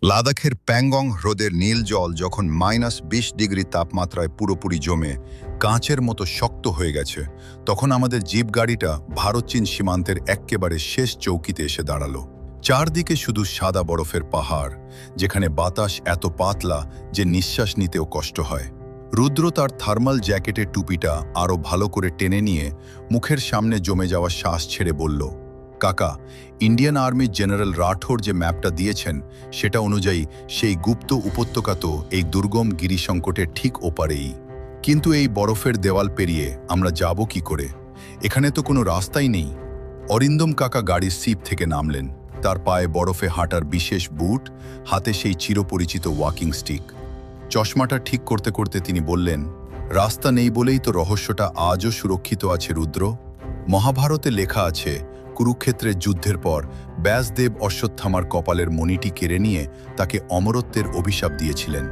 লাদাখের প্যাংগং হ্রদের নীল জল যখন -20 ডিগ্রি তাপমাত্রায় পুরোপুরি জমে কাঁচের মতো শক্ত হয়ে গেছে, তখন আমাদের জিপ গাড়িটা ভারত-চীন সীমান্তের এক্কেবারে শেষ চৌকিতে এসে দাঁড়ালো। চারদিকে শুধু সাদা বরফের পাহাড়, যেখানে বাতাস এত পাতলা যে নিঃশ্বাস নিতেও কষ্ট হয়। রুদ্র তার থার্মাল জ্যাকেটের টুপিটা আরও ভালো করে টেনে নিয়ে মুখের সামনে জমে যাওয়া শ্বাস ছেড়ে বলল, কাকা, ইন্ডিয়ান আর্মির জেনারেল রাঠোর যে ম্যাপটা দিয়েছেন সেটা অনুযায়ী সেই গুপ্ত উপত্যকা তো এই দুর্গম গিরিসংকটের ঠিক ওপারেই। কিন্তু এই বরফের দেওয়াল পেরিয়ে আমরা যাব কি করে? এখানে তো কোনো রাস্তাই নেই। অরিন্দম কাকা গাড়ির সিট থেকে নামলেন। তার পায়ে বরফে হাঁটার বিশেষ বুট, হাতে সেই চিরপরিচিত ওয়াকিং স্টিক। চশমাটা ঠিক করতে করতে তিনি বললেন, রাস্তা নেই বলেই তো রহস্যটা আজও সুরক্ষিত আছে রুদ্র। মহাভারতে লেখা আছে, কুরুক্ষেত্রের যুদ্ধের পর ব্যাসদেব অশ্বত্থামার কপালের মণিটি কেড়ে নিয়ে তাকে অমরত্বের অভিশাপ দিয়েছিলেন।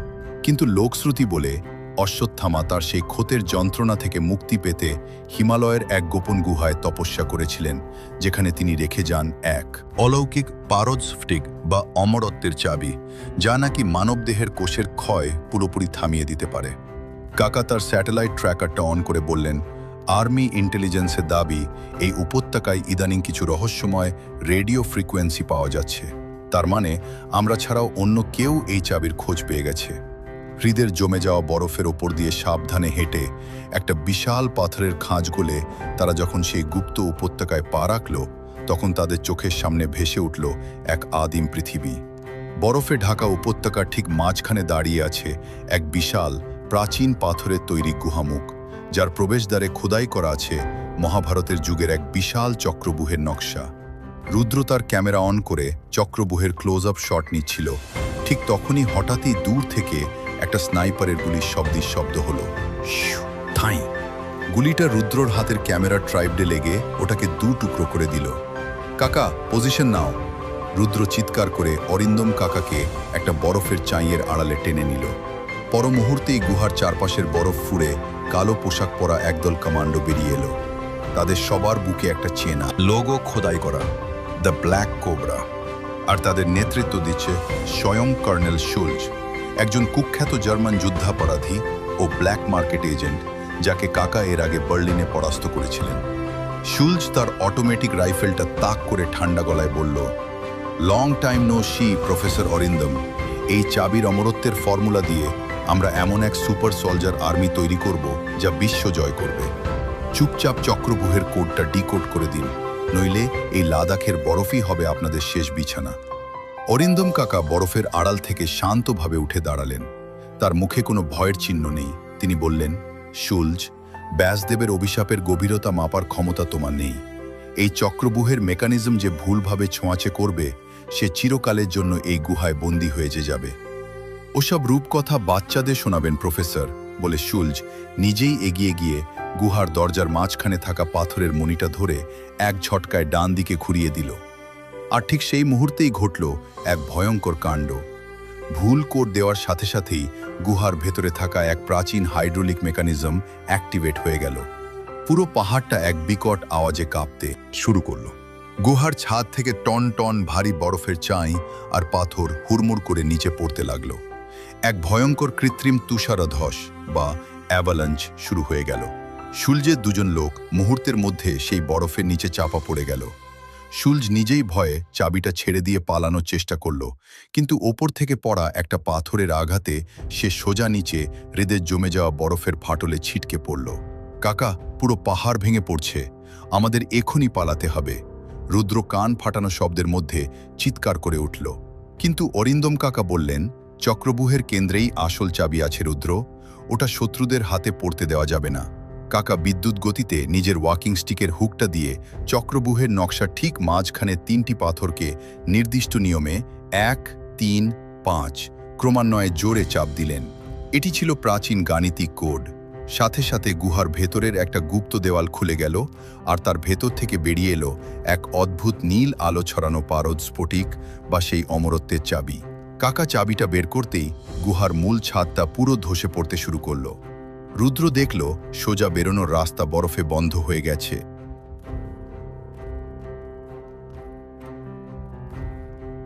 কিন্তু লোকশ্রুতি বলে অশ্বত্থামা তার সেই ক্ষতের যন্ত্রণা থেকে মুক্তি পেতে হিমালয়ের এক গোপন গুহায় তপস্যা করেছিলেন, যেখানে তিনি রেখে যান এক অলৌকিক পারদস্ফটিক বা অমরত্বের চাবি, যা নাকি মানবদেহের কোষের ক্ষয় পুরোপুরি থামিয়ে দিতে পারে। কাকা তার স্যাটেলাইট ট্র্যাকারটা অন করে বললেন, আর্মি ইন্টেলিজেন্সের দাবি এই উপত্যকায় ইদানিং কিছু রহস্যময় রেডিও ফ্রিকোয়েন্সি পাওয়া যাচ্ছে। তার মানে আমরা ছাড়াও অন্য কেউ এই চাবির খোঁজ পেয়ে গেছে। হৃদের জমে যাওয়া বরফের ওপর দিয়ে সাবধানে হেঁটে একটা বিশাল পাথরের খাঁজ গলে তারা যখন সেই গুপ্ত উপত্যকায় পা রাখল, তখন তাদের চোখের সামনে ভেসে উঠল এক আদিম পৃথিবী। বরফে ঢাকা উপত্যকার ঠিক মাঝখানে দাঁড়িয়ে আছে এক বিশাল প্রাচীন পাথরের তৈরি গুহামুখ, যার প্রবেশদ্বারে খোদাই করা আছে মহাভারতের যুগের এক বিশাল চক্রবুহের নকশা। রুদ্র তার ক্যামেরা অন করে চক্রবুহের ক্লোজ আপ শট নিচ্ছিল। ঠিক তখনই হঠাৎই দূর থেকে একটা স্নাইপারের গুলির শব্দ হলো। ঠাঁই! গুলিটা রুদ্রর হাতের ক্যামেরার ট্রাইপডে লেগে ওটাকে দু টুকরো করে দিল। কাকা, পজিশন নাও! রুদ্র চিৎকার করে অরিন্দম কাকাকে একটা বরফের চাঁইয়ের আড়ালে টেনে নিল। পর মুহূর্তেই গুহার চারপাশের বরফ ফুঁড়ে কালো পোশাক পরা একদল কমান্ডো বেরিয়ে এলো। তাদের সবার বুকে একটা চেনা লোগো খোদাই করা, দ্য ব্ল্যাক কোবরা। আর তাদের নেতৃত্ব দিচ্ছে স্বয়ং কর্নেল শুলজ, একজন কুখ্যাত জার্মান যুদ্ধাপরাধী ও ব্ল্যাক মার্কেট এজেন্ট, যাকে কাকা এর আগে বার্লিনে পরাস্ত করেছিলেন। শুলজ তার অটোমেটিক রাইফেলটা তাক করে ঠান্ডা গলায় বলল, long time no see professor Arindam. এই চাবির অমরত্বের ফর্মুলা দিয়ে আমরা এমন এক সুপার সোলজার আর্মি তৈরি করব যা বিশ্ব জয় করবে। চুপচাপ চক্রবুহের কোডটা ডিকোড করে দিন, নইলে এই লাদাখের বরফই হবে আপনাদের শেষ বিছানা। অরিন্দম কাকা বরফের আড়াল থেকে শান্তভাবে উঠে দাঁড়ালেন। তার মুখে কোনো ভয়ের চিহ্ন নেই। তিনি বললেন, শুলজ, ব্যাসদেবের অভিশাপের গভীরতা মাপার ক্ষমতা তোমার নেই। এই চক্রবুহের মেকানিজম যে ভুলভাবে ছোঁয়াচে করবে, সে চিরকালের জন্য এই গুহায় বন্দী হয়ে যাবে। ওসব রূপকথা বাচ্চাদের শোনাবেন প্রফেসর, বলে শুলজ নিজেই এগিয়ে গিয়ে গুহার দরজার মাঝখানে থাকা পাথরের মণিটা ধরে এক ঝটকায় ডান দিকে ঘুরিয়ে দিল। আর ঠিক সেই মুহূর্তেই ঘটল এক ভয়ঙ্কর কাণ্ড। ভুল কোড দেওয়ার সাথে সাথেই গুহার ভেতরে থাকা এক প্রাচীন হাইড্রোলিক মেকানিজম অ্যাক্টিভেট হয়ে গেল। পুরো পাহাড়টা এক বিকট আওয়াজে কাঁপতে শুরু করল। গুহার ছাদ থেকে টন টন ভারী বরফের চাই আর পাথর হুড়মুড় করে নিচে পড়তে লাগল। এক ভয়ঙ্কর কৃত্রিম তুষারধস বা অ্যাভালাঞ্চ শুরু হয়ে গেল। শুলজের দুজন লোক মুহূর্তের মধ্যে সেই বরফের নিচে চাপা পড়ে গেল। শুলজ নিজেই ভয়ে চাবিটা ছেড়ে দিয়ে পালানোর চেষ্টা করল, কিন্তু ওপর থেকে পড়া একটা পাথরের আঘাতে সে সোজা নিচে হৃদের জমে যাওয়া বরফের ফাটলে ছিটকে পড়ল। কাকা, পুরো পাহাড় ভেঙে পড়ছে, আমাদের এখনই পালাতে হবে। রুদ্র কান ফাটানো শব্দের মধ্যে চিৎকার করে উঠল। কিন্তু অরিন্দম কাকা বললেন, চক্রবুহের কেন্দ্রেই আসল চাবি আছে রুদ্র, ওটা শত্রুদের হাতে পড়তে দেওয়া যাবে না। কাকা বিদ্যুৎ গতিতে নিজের ওয়াকিং স্টিকের হুকটা দিয়ে চক্রবুহের নকশা ঠিক মাঝখানে তিনটি পাথরকে নির্দিষ্ট নিয়মে 1, 3, 5 ক্রমান্বয়ে জোরে চাপ দিলেন। এটি ছিল প্রাচীন গাণিতিক কোড। সাথে সাথে গুহার ভেতরের একটা গুপ্ত দেওয়াল খুলে গেল, আর তার ভেতর থেকে বেরিয়ে এলো এক অদ্ভুত নীল আলো ছড়ানো পারদ স্ফটিক বা সেই অমরত্বের চাবি। কাকা চাবিটা বের করতেই গুহার মূল ছাদটা পুরো ধসে পড়তে শুরু করল। রুদ্র দেখল সোজা বেরোনোর রাস্তা বরফে বন্ধ হয়ে গেছে।